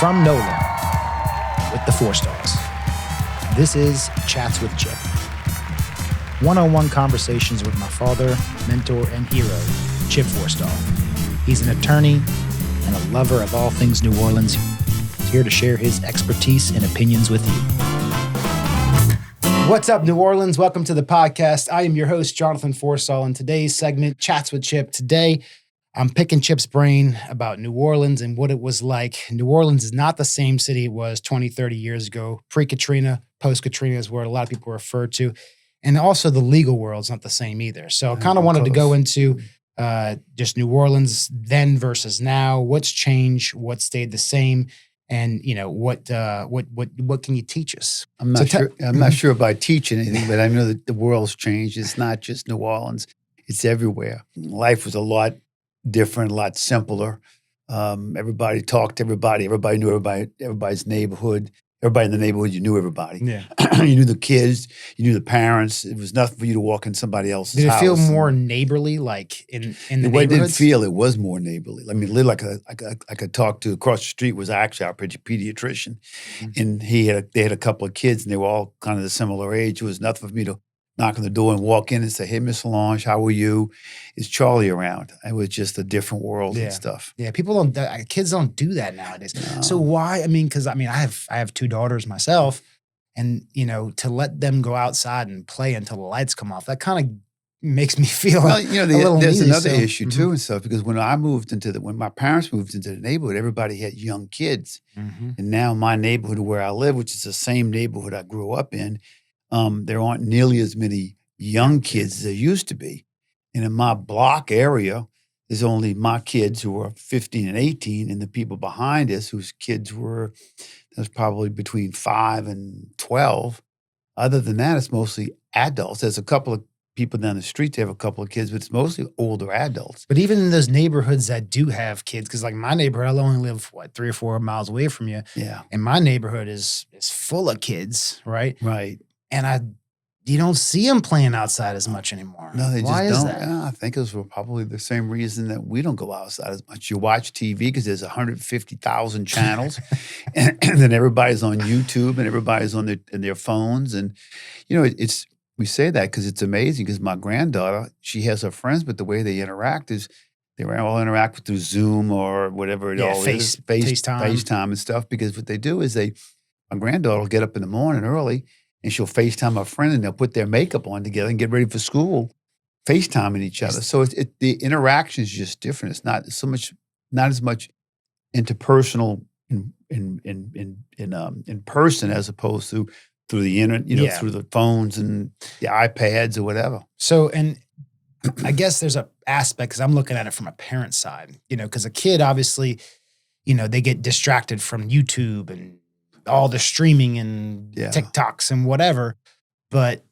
From NOLA with the Forstalls. This is Chats with Chip. One-on-one conversations with my father, mentor, and hero, Chip Forstall. He's an attorney and a lover of all things New Orleans. He's here to share his expertise and opinions with you. What's up, New Orleans? Welcome to the podcast. I am your host, Jonathan Forstall, and today's segment, Chats with Chip. Today, I'm picking Chip's brain about New Orleans and what it was like. New Orleans is not the same city it was 20, 30 years ago. Pre-Katrina, post-Katrina is where a lot of people refer to. And also the legal world's not the same either. So I kind of wanted to go into just New Orleans then versus now. What's changed? What stayed the same? And what can you teach us? I'm not sure about teaching anything, but I know that the world's changed. It's not just New Orleans; it's everywhere. Life was a lot different, a lot simpler. Everybody talked to everybody. Everybody knew everybody. Everybody's neighborhood. Everybody in the neighborhood, you knew everybody. Yeah, you knew the kids. You knew the parents. It was nothing for you to walk in somebody else's house. Did it feel more neighborly, like in the neighborhoods? It didn't feel. It was more neighborly. I mean, I could talk to across the street was actually our pediatrician, and they had a couple of kids, and they were all kind of the similar age. It was nothing for me to knock on the door and walk in and say, "Hey, Miss Solange, how are you? Is Charlie around?" It was just a different world and stuff. Yeah, kids don't do that nowadays. No. So why? Because I have two daughters myself, and to let them go outside and play until the lights come off, that kind of makes me feel well, there's uneasy, another issue too and stuff, because when my parents moved into the neighborhood, everybody had young kids, and now my neighborhood where I live, which is the same neighborhood I grew up in. There aren't nearly as many young kids as there used to be. And in my block area, there's only my kids who are 15 and 18, and the people behind us whose kids there's probably between 5 and 12. Other than that, it's mostly adults. There's a couple of people down the street, they have a couple of kids, but it's mostly older adults. But even in those neighborhoods that do have kids, because like my neighborhood, I only live, 3 or 4 miles away from you. Yeah. And my neighborhood is full of kids, right? Right. And you don't see them playing outside as much anymore. No, they Why just is don't. that? Yeah, I think it's for probably the same reason that we don't go outside as much. You watch TV because there's 150,000 channels, and then everybody's on YouTube and everybody's on their phones. And we say that because it's amazing. Because my granddaughter, she has her friends, but the way they interact is they all interact through Zoom or whatever it all is, FaceTime and stuff. Because what they do is my granddaughter will get up in the morning early, and she'll FaceTime a friend, and they'll put their makeup on together and get ready for school, FaceTiming each other. So the interaction is just different. It's not as much interpersonal in person as opposed to through the internet, through the phones and the iPads or whatever. So, and I guess there's an aspect, because I'm looking at it from a parent side, because a kid, obviously, they get distracted from YouTube and all the streaming and TikToks and whatever. But,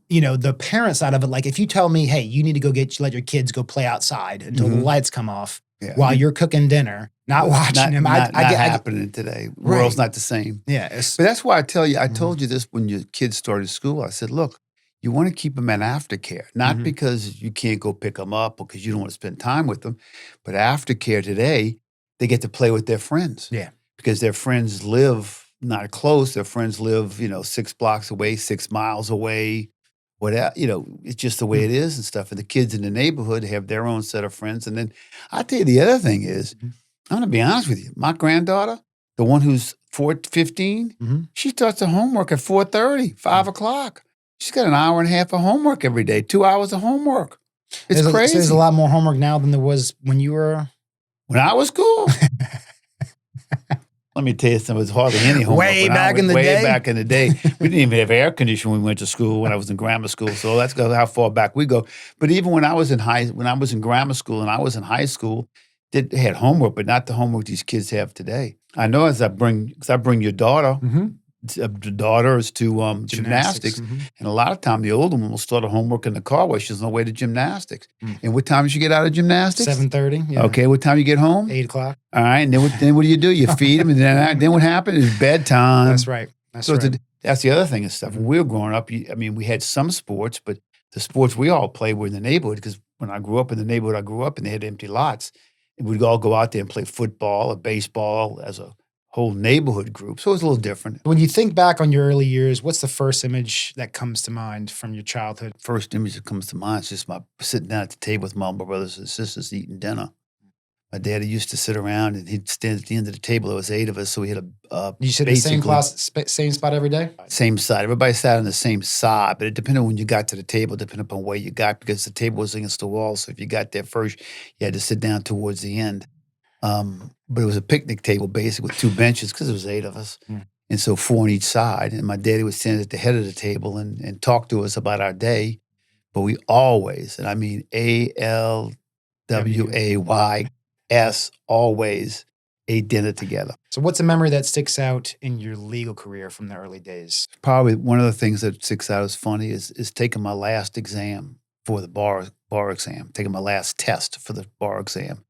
the parent side of it, like if you tell me, hey, you need to let your kids go play outside until the lights come off while you're cooking dinner, not watching them. Not happening today. The world's not the same. Yeah. But that's why I told you this when your kids started school. I said, look, you want to keep them in aftercare, not because you can't go pick them up or because you don't want to spend time with them, but aftercare today, they get to play with their friends. Yeah. Because their friends live not close. Their friends live, 6 blocks away, 6 miles away, whatever. It's just the way it is and stuff. And the kids in the neighborhood have their own set of friends. And then I'll tell you the other thing is, I'm going to be honest with you. My granddaughter, the one who's 15, she starts her homework at 4:30, 5 o'clock. She's got an hour and a half of homework every day, 2 hours of homework. It's crazy. So there's a lot more homework now than there was when you were? When I was cool. Let me tell you something. It was hardly any homework. Way back in the day. We didn't even have air conditioning when we went to school when I was in grammar school. So that's how far back we go. But even when I was in grammar school and I was in high school, they had homework, but not the homework these kids have today. I know because I bring your daughter daughters to gymnastics. And a lot of time the older one will start her homework in the car while she's on the way to gymnastics. And what time does she get out of gymnastics? 7:30. Yeah. Okay, what time you get home? 8 o'clock. All right, and then what do? You feed them, and then what happens is bedtime. That's right. That's the other thing and stuff. When we were growing up, we had some sports, but the sports we all played were in the neighborhood because when I grew up in the neighborhood I grew up in, they had empty lots. And we'd all go out there and play football or baseball as a whole neighborhood group. So it was a little different. When you think back on your early years, what's the first image that comes to mind from your childhood? First image that comes to mind is just my sitting down at the table with my brothers and sisters eating dinner. My daddy used to sit around and he'd stand at the end of the table. There was 8 of us, so we had You sit in the same basically same spot every day? same side. Everybody sat on the same side, but it depended on when you got to the table, depending upon where you got, because the table was against the wall. So if you got there first, you had to sit down towards the end. But it was a picnic table, basically, with 2 benches because there was 8 of us. Mm. And so 4 on each side. And my daddy would stand at the head of the table and talk to us about our day. But we always, and I mean ALWAYS, always ate dinner together. So what's a memory that sticks out in your legal career from the early days? Probably one of the things that sticks out as funny is taking my last exam for the bar exam, taking my last test for the bar exam.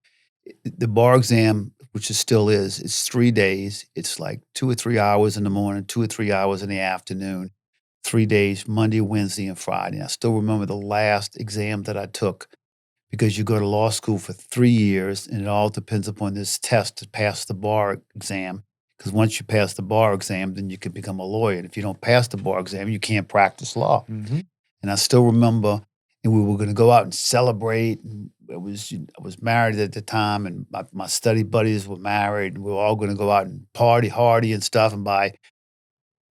The bar exam, which it still is, it's 3 days. It's like 2 or 3 hours in the morning, 2 or 3 hours in the afternoon, 3 days, Monday, Wednesday, and Friday. And I still remember the last exam that I took, because you go to law school for 3 years, and it all depends upon this test to pass the bar exam. Because once you pass the bar exam, then you can become a lawyer. And if you don't pass the bar exam, you can't practice law. Mm-hmm. And I still remember, and we were going to go out and celebrate. And I was married at the time, and my study buddies were married, and we were all going to go out and party hardy and stuff. And by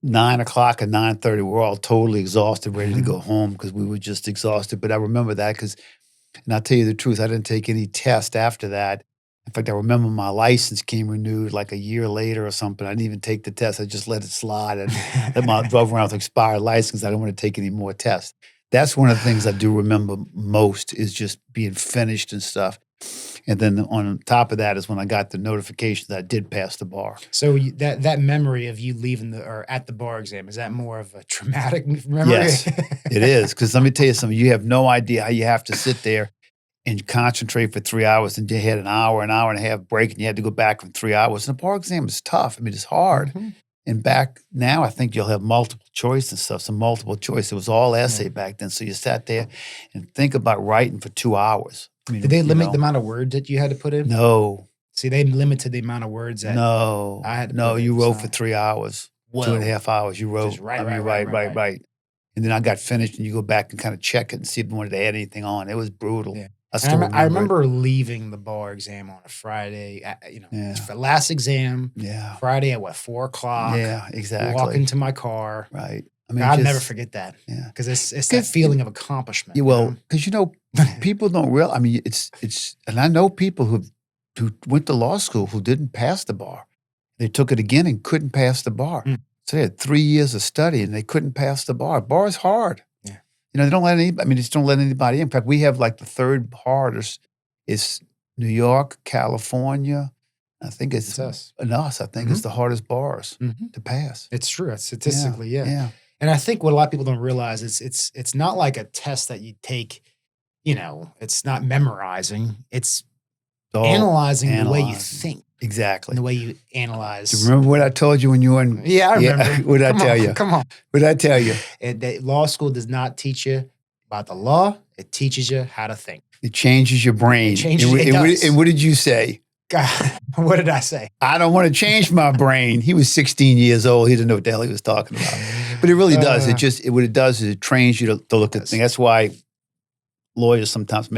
9 o'clock or 9:30, we were all totally exhausted, ready to go home because we were just exhausted. But I remember that because, and I'll tell you the truth, I didn't take any test after that. In fact, I remember my license came renewed like a year later or something. I didn't even take the test. I just let it slide and drove around with expired license. I didn't want to take any more tests. That's one of the things I do remember most, is just being finished and stuff. And then on top of that is when I got the notification that I did pass the bar. So that memory of you leaving or at the bar exam, is that more of a traumatic memory? Yes, it is. Because let me tell you something. You have no idea how you have to sit there and concentrate for 3 hours, and you had an hour and a half break, and you had to go back for 3 hours. And the bar exam is tough. I mean, it's hard. Mm-hmm. And back now, I think you'll have multiple choice and stuff. Some multiple choice. It was all essay back then. So you sat there and think about writing for 2 hours. I mean, Did they limit the amount of words that you had to put in? No. See, they limited the amount of words that I had to put in. You wrote for 3 hours, Whoa. 2.5 hours. You wrote. Just right. And then I got finished, and you go back and kind of check it and see if you wanted to add anything on. It was brutal. Yeah. I remember leaving the bar exam on a Friday, for last exam. Yeah. Friday at 4 o'clock. Yeah, exactly. Walk into my car. Right. I mean, I'll never forget that. Yeah. Because it's that feeling of accomplishment. Yeah, well, because people don't realize. I mean, it's, and I know people who went to law school who didn't pass the bar. They took it again and couldn't pass the bar. Mm. So they had 3 years of study and they couldn't pass the bar. Bar is hard. Yeah. They don't let just don't let anybody in. In fact, we have like the third hardest is New York, California. I think it's us. And us, I think, is the hardest bars to pass. It's true. Statistically, yeah. And I think what a lot of people don't realize is it's not like a test that you take, it's not memorizing. It's analyzing the way you think. Exactly. And the way you analyze. Do you remember what I told you when you were in? Yeah, I remember. What did I tell you? Come on. What did I tell you? Law school does not teach you about the law. It teaches you how to think. It changes your brain. And what did you say? God, what did I say? I don't want to change my brain. He was 16 years old. He didn't know what the hell he was talking about. But it really does. What it does is it trains you to look at things. That's why lawyers sometimes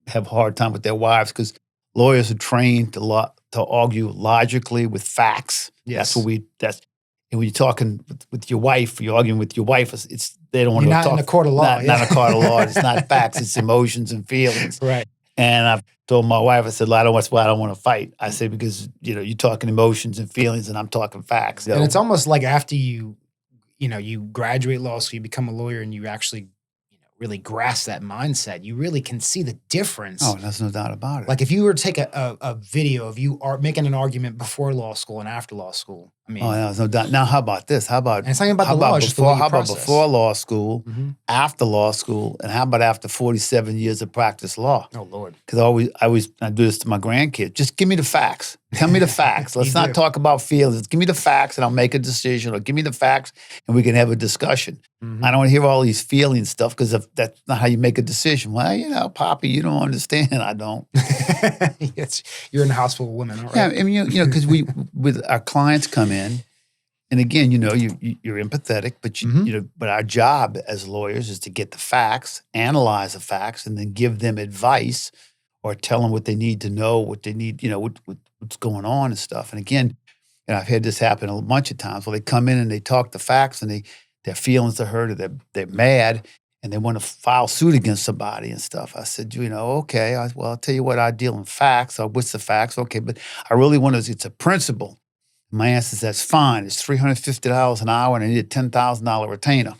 have a hard time with their wives, because lawyers are trained to argue logically with facts. Yes. And when you're talking with your wife, you're arguing with your wife, they don't want to talk. Not in a court of law. Not a court of law. It's not facts. It's emotions and feelings. Right. And I've told my wife, I said, I don't want to fight. I said, because, you're talking emotions and feelings and I'm talking facts. And it's almost like after you graduate law school, you become a lawyer and you actually really grasp that mindset, you really can see the difference. Oh, there's no doubt about it. Like if you were to take a video of you are making an argument before law school and after law school, I Oh, mean, no, there's no doubt. Now, how about this? and it's not even about the law, it's just the way you how about process. before law school, Mhm. after law school, and how about after 47 years of practice law? Oh, Lord. Because I do this to my grandkids. Just give me the facts. Tell me the facts. Let's You not do. talk about feelings. Give me the facts, and I'll make a decision. Or give me the facts, and we can have a discussion. Mhm. I don't want to hear all these feeling stuff because that's not how you make a decision. Well, Poppy, you don't understand. I don't. Yes, you're in a house full of women, all right? Yeah, I mean, because we with our clients come in. And again, you're empathetic, but Mhm. but our job as lawyers is to get the facts, analyze the facts, and then give them advice or tell them what they need to know, what they need, what's going on and stuff. And again, I've had this happen a bunch of times where they come in and they talk the facts and their feelings are hurt or they're mad and they want to file suit against somebody and stuff. I said, okay, I'll tell you what, I deal in facts. Or what's the facts? Okay, but I really it's a principle. My answer is that's fine. It's $350 an hour and I need a $10,000 retainer.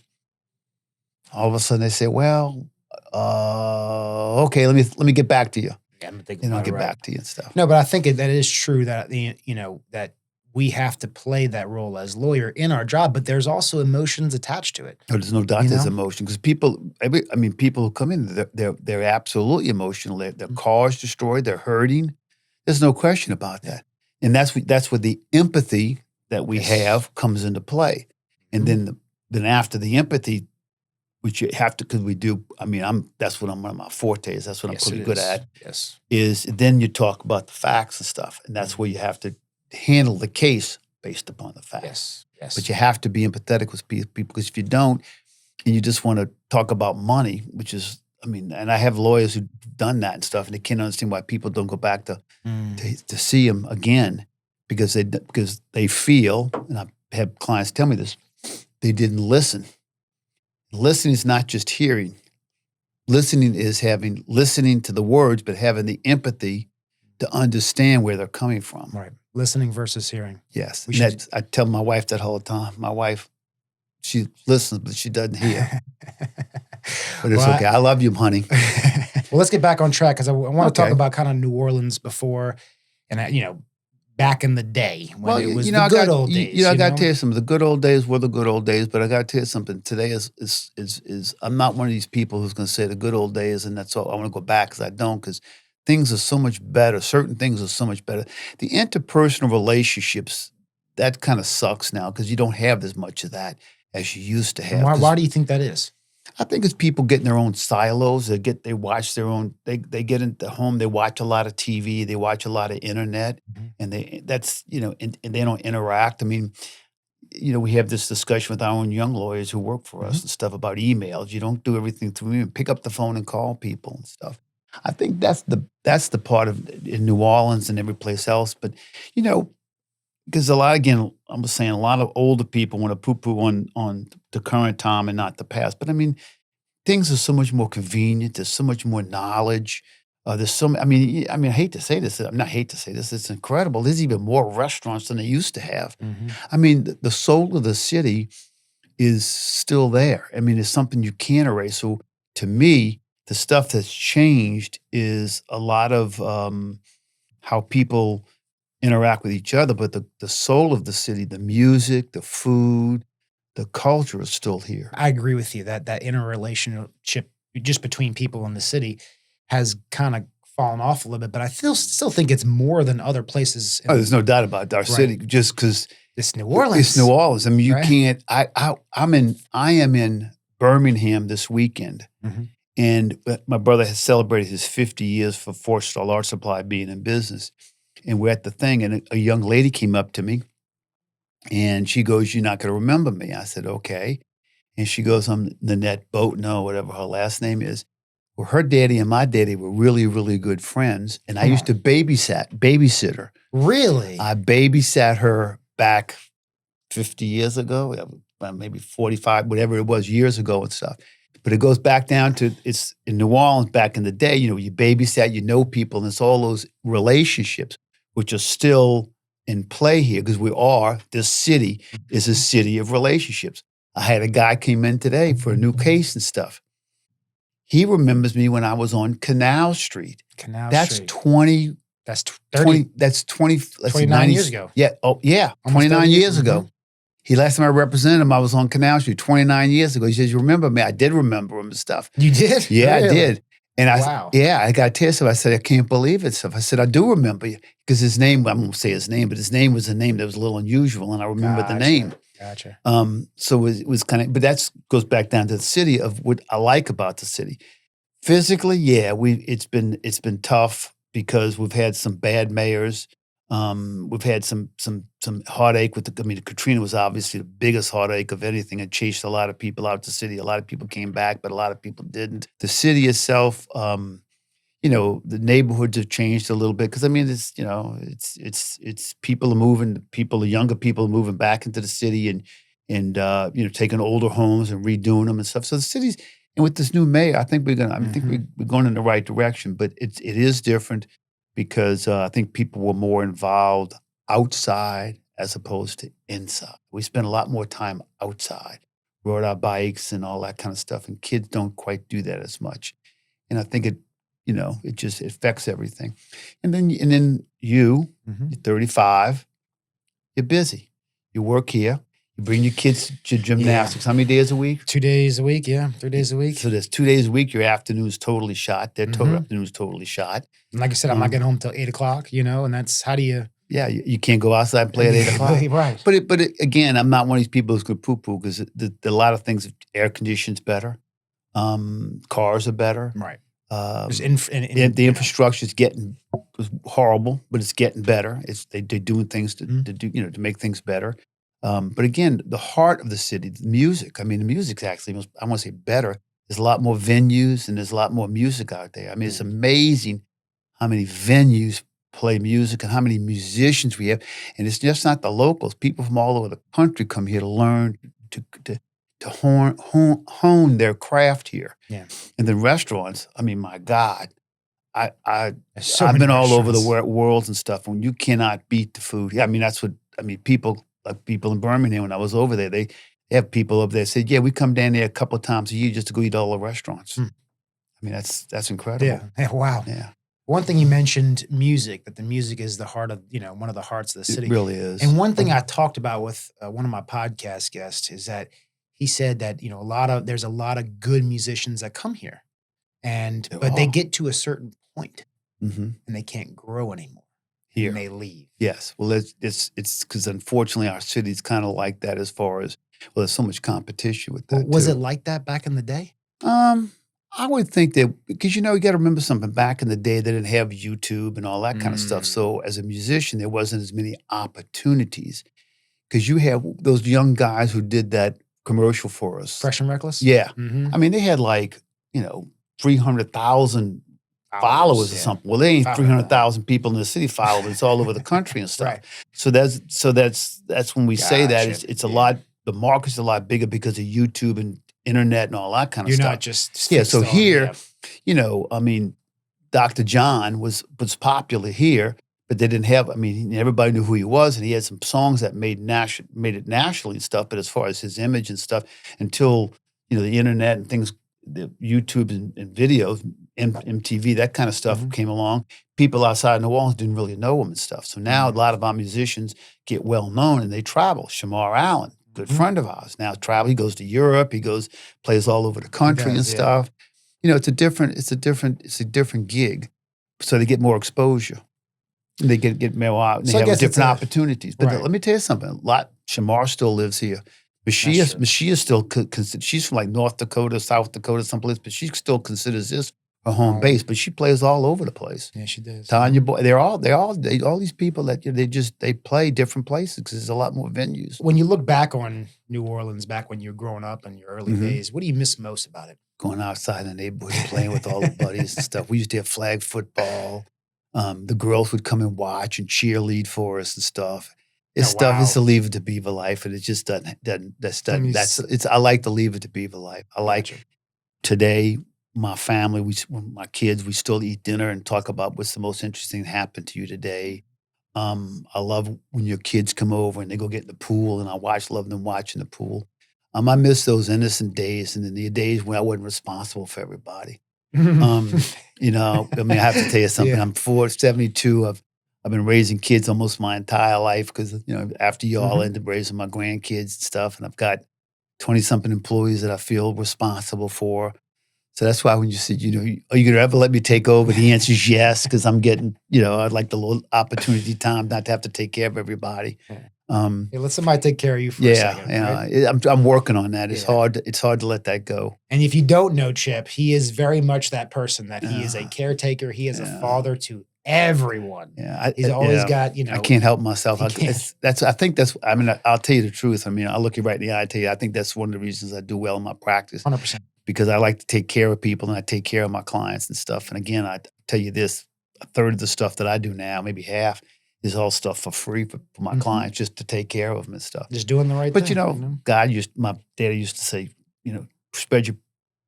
All of a sudden they say, well, okay, let me get back to you. Yeah, I'm thinking And I'll about it, get right. back to you and stuff. No, but I think that is true that that we have to play that role as lawyer in our job, but there's also emotions attached to it. No, there's no doubt You there's know? emotion because people who come in, they're absolutely emotional. Their Mm. car's destroyed. They're hurting. There's no question about that. And that's where the empathy that we Yes. have comes into play. And Mhm. then after the empathy, which you have to, because we do. I mean, that's what one of my fortes. That's what I'm Yes, pretty it good is. at. Yes. Is then you talk about the facts and stuff, and that's where you have to handle the case based upon the facts. Yes. Yes. But you have to be empathetic with people because if you don't, and you just want to talk about money, which is, and I have lawyers who've done that and stuff, and they can't understand why people don't go back to see them again because they feel, and I've had clients tell me this, they didn't listen. Listening is not just hearing. Listening is listening to the words, but having the empathy to understand where they're coming from. Right. Listening versus hearing. Yes. We And should- I tell my wife that all the time. My wife, she listens, but she doesn't hear. But it's Well, okay. I love you, honey. Well, let's get back on track because I want to talk Okay. about kind of New Orleans before and, back in the day when it was the I good got, old days. I got to tell you something. The good old days were the good old days, but I got to tell you something. Today is I'm not one of these people who's going to say the good old days and that's all. I want to go back because I don't, because things are so much better. Certain things are so much better. The interpersonal relationships, that kind of sucks now because you don't have as much of that as you used to have. Why do you think that is? I think it's people getting their own silos. They watch their own. They get into home. They watch a lot of TV. They watch a lot of internet, and and they don't interact. I mean, we have this discussion with our own young lawyers who work for us and stuff about emails. You don't do everything through email. Pick up the phone and call people and stuff. I think that's the part of in New Orleans and every place else. But because I was saying a lot of older people want to poo-poo on the current time and not the past. But I mean, things are so much more convenient. There's so much more knowledge. There's so. I hate to say this. I'm not hate to say this. It's incredible. There's even more restaurants than they used to have. I mean, the soul of the city is still there. I mean, it's something you can't erase. So to me, the stuff that's changed is a lot of how people interact with each other, but the soul of the city, the music, the food, the culture is still here. I agree with you that interrelationship just between people in the city has kind of fallen off a little bit, but I still think it's more than other places. There's no doubt about our city, just because it's New Orleans. It's New Orleans. I mean, you right? can't. I am in Birmingham this weekend, and my brother has celebrated his 50 years for Forstall Art Supply being in business. And we're at the thing, and a young lady came up to me, and she goes, "You're not going to remember me." I said, "Okay." And she goes, "I'm Nanette Boatno, whatever her last name is." Well, her daddy and my daddy were really, really good friends, and I used to babysit her. Really? I babysat her back 50 years ago, maybe 45, whatever it was, years ago and stuff. But it goes back down to, it's in New Orleans back in the day, you babysat, people, and it's all those relationships which are still in play here because this city is a city of relationships. I had a guy came in today for a new case and stuff. He remembers me when I was on Canal Street. That's Street. 20 That's 30, 20, let's see, 29 90, years ago. yeah, oh yeah, Almost 29 30 years years. ago. He last time I represented him, I was on Canal Street 29 years ago. He says, "You remember me?" I did remember him and stuff. You did? Yeah, Really? I did. And Wow. I got to tell you something. I said, "I can't believe it." Stuff. I said, "I do remember you," because his name, I won't say his name, but his name was a name that was a little unusual, and I remember the name. Gotcha. So it was kind of, but that goes back down to the city of what I like about the city. Physically, yeah, it's been tough because we've had some bad mayors. We've had some heartache with Katrina was obviously the biggest heartache of anything. It chased a lot of people out the city. A lot of people came back, but a lot of people didn't. The city itself, the neighborhoods have changed a little bit because it's people are moving, younger people are moving back into the city and taking older homes and redoing them and stuff. So the city's, and with this new mayor, I think we're going in the right direction, but it is different because I think people were more involved outside as opposed to inside. We spend a lot more time outside, rode our bikes and all that kind of stuff, and kids don't quite do that as much. And I think it just affects everything. And then you're 35, you're busy. You work here. You bring your kids to gymnastics. How many days a week? 2 days a week, yeah. 3 days a week. So there's 2 days a week. Your afternoon's totally shot. Their afternoon's totally shot. And like I said, I'm not getting home till 8 o'clock, and that's, how do you? Yeah, you can't go outside and play at 8 o'clock. Right. But again, I'm not one of these people who's going to poo-poo because a lot of things, air conditioning's better. Cars are better. Right. The infrastructure is getting horrible, but it's getting better. They're doing things to do to make things better. But again, the heart of the city, the music. I mean, the music's actually, I want to say better. There's a lot more venues and there's a lot more music out there. I mean, it's amazing how many venues play music and how many musicians we have. And it's just not the locals. People from all over the country come here to learn, to hone their craft here. Yeah. And the restaurants, I mean, my God, I've many been all over the restaurants. world and stuff, and you cannot beat the food. Yeah, I mean, people in Birmingham, when I was over there, they have people up there said, yeah, we come down there a couple of times a year just to go eat all the restaurants. I mean, that's incredible. Yeah. Wow. Yeah. One thing you mentioned, music, that the music is the heart of, one of the hearts of the city. It really is. And one thing I talked about with one of my podcast guests is that he said that, there's a lot of good musicians that come here but they get to a certain point and they can't grow anymore. Here. And they leave. Yes. Well, it's because unfortunately our city's kind of like that as far as, there's so much competition with that. Was it like that back in the day? I would think that, because you got to remember something, back in the day they didn't have YouTube and all that kind of stuff. So as a musician, there wasn't as many opportunities because you have those young guys who did that commercial for us. Fresh and Reckless? Yeah. I mean, they had 300,000 followers or something. Well, there ain't 300,000 people in the city following. It's all over the country and stuff. Right. So that's when we say that it's a lot. The market's a lot bigger because of YouTube and internet and all that kind of stuff. You're not just So here, I mean, Dr. John was popular here, but they didn't have. I mean, everybody knew who he was, and he had some songs that made it nationally and stuff. But as far as his image and stuff, until the internet and things, the YouTube and videos, MTV, that kind of stuff came along. People outside New Orleans didn't really know him and stuff. So now a lot of our musicians get well known and they travel. Shamar Allen, good friend of ours, now travel. He goes to Europe. He plays all over the country and stuff. It's a different gig. So they get more exposure. And they get more out. And they have different opportunities. But let me tell you something. Shamar still lives here. But she is still, she's from like North Dakota, South Dakota, someplace, but she still considers this her home base. But she plays all over the place. Yeah, she does. Tanya Boy, all these people that they play different places because there's a lot more venues. When you look back on New Orleans, back when you were growing up in your early days, what do you miss most about it? Going outside in the neighborhood, playing with all the buddies and stuff. We used to have flag football. The girls would come and watch and cheerlead for us and stuff. It's to Leave It to Beaver life, and it just doesn't. I like to Leave It to Beaver life. I like today. My family, my kids, we still eat dinner and talk about what's the most interesting happened to you today. I love when your kids come over and they go get in the pool, and I love them watching the pool. I miss those innocent days and then the days when I wasn't responsible for everybody. I mean, I have to tell you something. Yeah. I'm 72. I've been raising kids almost my entire life because, after you all, I ended up raising my grandkids and stuff. And I've got 20-something employees that I feel responsible for. So that's why when you said, are you going to ever let me take over? The answer is yes, because I'm getting, I'd like the little opportunity time not to have to take care of everybody. Hey, let somebody take care of you for a Yeah, second. yeah. Right? I'm working on that. It's Yeah. hard. It's hard to let that go. And if you don't know Chip, he is very much that person that he is a Yeah. caretaker. He is a Yeah. father to everyone. Yeah, He's always got, I can't help myself. he can't. I mean, I'll tell you the truth. I mean, I'll look you right in the eye and tell you, I think that's one of the reasons I do well in my practice 100%. because I like to take care of people and I take care of my clients and stuff. And again, I tell you this, a third of the stuff that I do now, maybe half, is all stuff for free for my clients just to take care of them and stuff. Just doing the right But, thing. my daddy used to say, spread your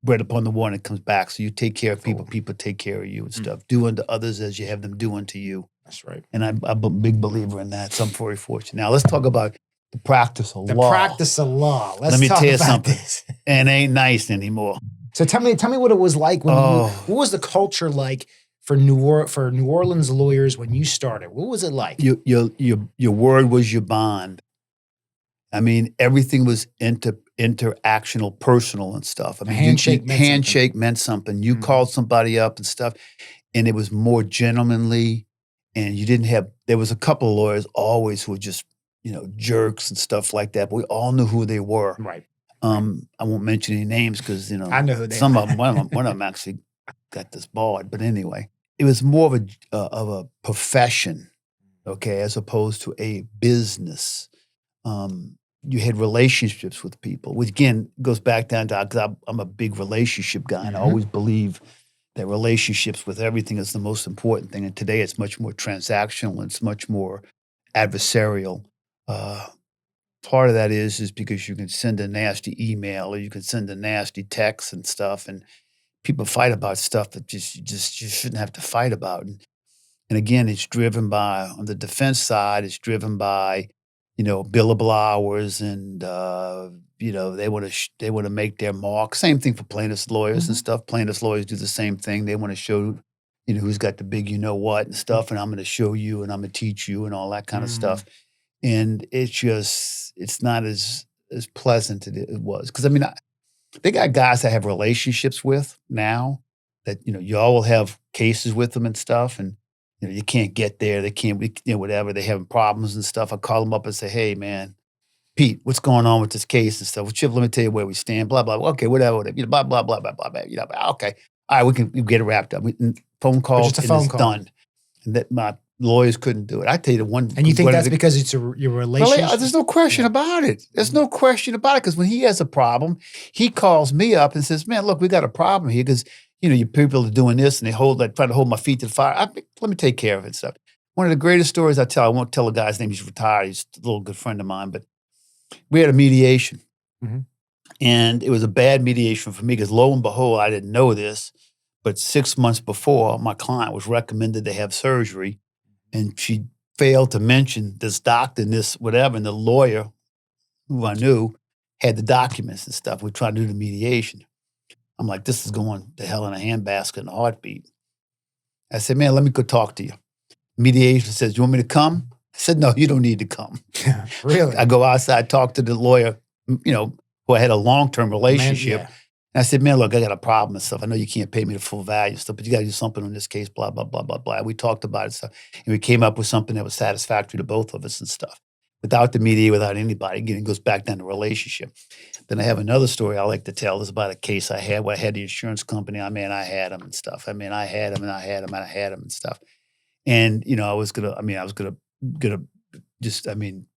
bread upon the water and it comes back. So you take care of people, people take care of you and stuff. Do unto others as you have them do unto you. That's right. And I'm a big believer in that. So I'm very fortunate. Now let's talk about the practice of law. The practice of law. Let me tell you something. This. And it ain't nice anymore. So tell me what it was like when what was the culture like for New Orleans lawyers when you started? What was it like? Your word was your bond. I mean, everything was interactional, personal and stuff. I mean, handshake meant something. You called somebody up and stuff, and it was more gentlemanly. And you didn't have. There was a couple of lawyers always who were just jerks and stuff like that. But we all knew who they were. Right. I won't mention any names because I know who they some are. of them. One of them actually got this barred. But anyway, it was more of a profession, okay, as opposed to a business. You had relationships with people, which again goes back down to because I'm a big relationship guy, and I always believe that relationships with everything is the most important thing. And today it's much more transactional and it's much more adversarial. Part of that is because you can send a nasty email or you can send a nasty text and stuff, and people fight about stuff that you shouldn't have to fight about. And again, it's driven by, on the defense side, it's driven by, billable hours and, they want to make their mark. Same thing for plaintiffs lawyers and stuff. Plaintiffs lawyers do the same thing. They want to show, who's got the big what and stuff, and I'm going to show you and I'm going to teach you and all that kind of stuff. And it's not as pleasant as it was. Because, I mean, they got guys I have relationships with now that, y'all will have cases with them and stuff, and you can't get there. They can't, whatever. They're having problems and stuff. I call them up and say, hey, man, Pete, what's going on with this case and stuff? Well, Chip, let me tell you where we stand, blah, blah, blah. Okay, whatever. Blah, blah, blah, blah, blah, blah. Okay. All right, we get it wrapped up. Phone call, just a phone call. Done. And that my lawyers couldn't do it. I tell you the one. And you think that's because it's your relationship? Well, there's no question about it. There's no question about it because when he has a problem, he calls me up and says, man, look, we got a problem here because your people are doing this and they try to hold my feet to the fire. Let me take care of it and stuff. One of the greatest stories I tell, I won't tell the guy's name, he's retired, he's a little good friend of mine, but we had a mediation. And it was a bad mediation for me because lo and behold, I didn't know this, but 6 months before, my client was recommended to have surgery and she failed to mention this doctor and this whatever, and the lawyer who I knew had the documents and stuff. We tried to do the mediation. I'm like, this is going to hell in a handbasket in a heartbeat. I said, man, let me go talk to you. Mediation says, you want me to come? I said, no, you don't need to come. Really? I go outside, talk to the lawyer, who I had a long-term relationship. Man, yeah. And I said, man, look, I got a problem and stuff. I know you can't pay me the full value and stuff, but you got to do something on this case, blah, blah, blah, blah, blah. We talked about it and stuff. And we came up with something that was satisfactory to both of us and stuff. Without the mediator, without anybody. Again, it goes back down to relationship. Then I have another story I like to tell. It's about a case I had where I had the insurance company. I had them and stuff. I had them and stuff. And, I was gonna just,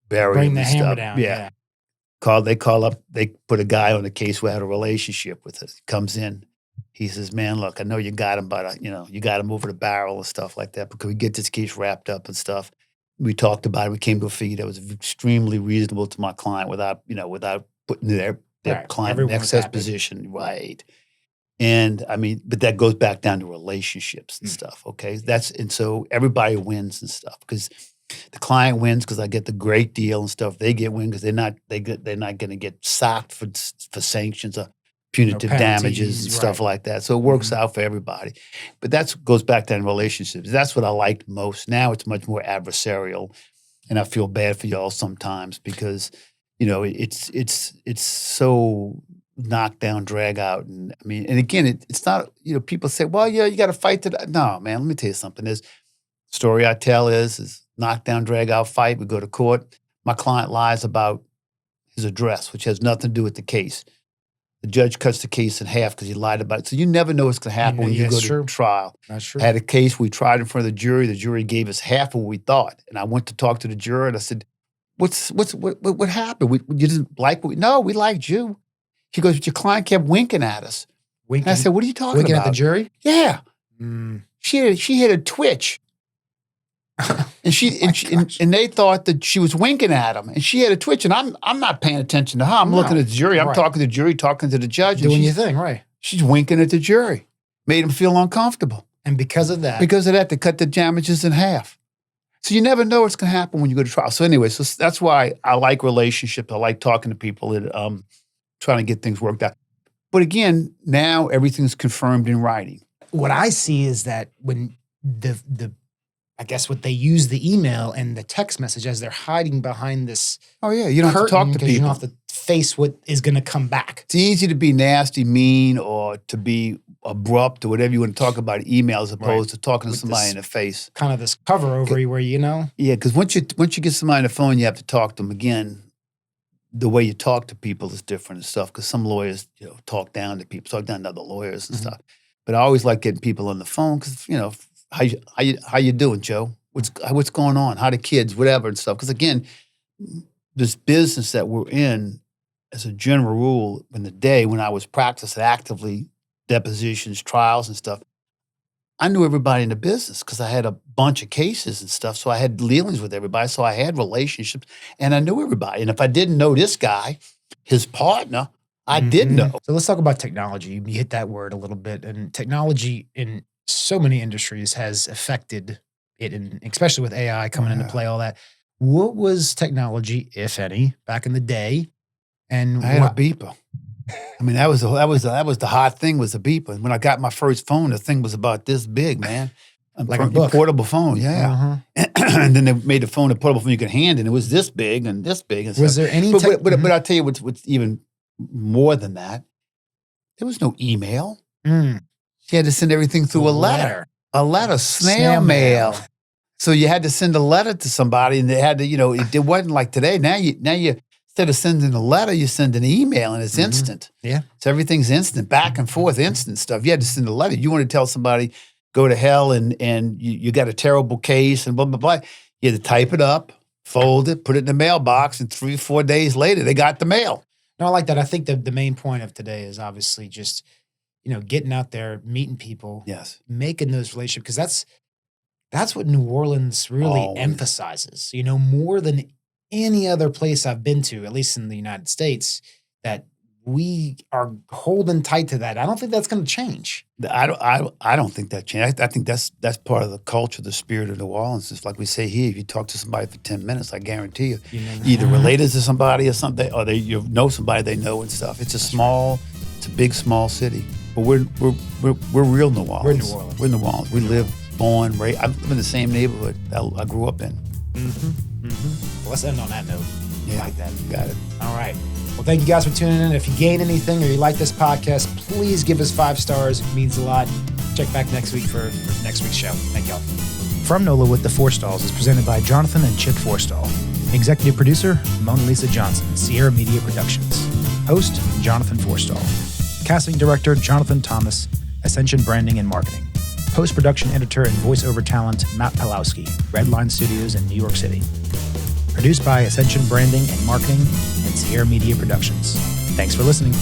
bury Bring him the and hammer stuff. down. Yeah. They call up, they put a guy on the case who had a relationship with us. Comes in. He says, man, look, I know you got him, but, you got him over the barrel and stuff like that. But could we get this case wrapped up and stuff? We talked about it. We came to a figure that was extremely reasonable to my client without putting their client in excess position. Right. And but that goes back down to relationships and stuff. Okay. And so everybody wins and stuff because the client wins because I get the great deal and stuff. They get win because they're not going to get socked for sanctions. punitive penalties, damages and stuff right. like that. So it works out for everybody. But that goes back to relationships. That's what I liked most. Now it's much more adversarial, and I feel bad for y'all sometimes because, it's so knock down, drag out. And I mean, and again, it's not, people say, well, yeah, you got to fight to that. No, man, let me tell you something. This story I tell is knock down, drag out, fight. We go to court. My client lies about his address, which has nothing to do with the case. The judge cuts the case in half because he lied about it. So you never know what's going to happen when you go to trial. That's true. I had a case we tried in front of the jury. The jury gave us half of what we thought. And I went to talk to the juror and I said, what happened? You didn't like what no, we liked you. He goes, but your client kept winking at us. Winking? And I said, what are you talking winking about? Winking at the jury? Yeah. Mm. She had a twitch. And they thought that she was winking at him, and she had a twitch. And I'm not paying attention to her. I'm looking at the jury. I'm talking to the jury, talking to the judge. Doing your thing, right? She's winking at the jury. Made him feel uncomfortable. And because of that, they cut the damages in half. So you never know what's going to happen when you go to trial. So anyway, so that's why I like relationships. I like talking to people and trying to get things worked out. But again, now everything's confirmed in writing. What I see is that when I guess what they use the email and the text message as they're hiding behind this. Oh yeah, you don't have to talk to people. You don't have to face what is going to come back. It's easy to be nasty, mean, or to be abrupt or whatever you want to talk about email as opposed to talking to somebody in the face. Kind of this cover over where Yeah, because once you get somebody on the phone, you have to talk to them again. The way you talk to people is different and stuff. Because some lawyers, talk down to people, talk down to other lawyers and stuff. But I always like getting people on the phone because how you doing, Joe? What's going on? How the kids, whatever and stuff. Because again, this business that we're in, as a general rule, in the day when I was practicing actively depositions, trials, and stuff, I knew everybody in the business because I had a bunch of cases and stuff. So I had dealings with everybody. So I had relationships, and I knew everybody. And if I didn't know this guy, his partner, I did know. So let's talk about technology. You hit that word a little bit, and technology in so many industries has affected it, and especially with AI coming into play, all that. What was technology, if any, back in the day? And I had a beeper. I mean, that was the hot thing, was a beeper. And when I got my first phone, the thing was about this big, man. Like a book. Portable phone, yeah. And then they made the phone a portable phone you could hand, and it was this big and this big. And was there any? But I'll tell you what's even more than that. There was no email. You had to send everything through a letter. A letter, snail mail. So you had to send a letter to somebody, and they had to, it wasn't like today. Now you instead of sending a letter, you send an email, and it's instant. Yeah. So everything's instant, back and forth, instant stuff. You had to send a letter. You want to tell somebody, go to hell, and you got a terrible case, and blah, blah, blah. You had to type it up, fold it, put it in the mailbox, and 3 or 4 days later, they got the mail. No, I like that. I think the main point of today is obviously just, getting out there, meeting people, making those relationships, because that's what New Orleans really emphasizes, more than any other place I've been to, at least in the United States, that we are holding tight to that. I don't think that's going to change. I don't think that changed. I think that's part of the culture, the spirit of New Orleans. It's like we say here, if you talk to somebody for 10 minutes, I guarantee you, either related to somebody or something, or you know somebody they know and stuff. It's a big, small city. But we're real New Orleans. We're New Orleans. We're New Orleans. We live, born, raised. I live in the same neighborhood I grew up in. Well, let's end on that note. Yeah, like that. Got it. All right. Well, thank you guys for tuning in. If you gain anything or you like this podcast, please give us 5 stars. It means a lot. Check back next week for next week's show. Thank y'all. From NOLA with the Forstalls is presented by Jonathan and Chip Forstall. Executive producer, Mona Lisa Johnson, Sierra Media Productions. Host, Jonathan Forstall. Casting director, Jonathan Thomas, Ascension Branding and Marketing. Post-production editor and voiceover talent, Matt Palowski, Redline Studios in New York City. Produced by Ascension Branding and Marketing and Sierra Media Productions. Thanks for listening.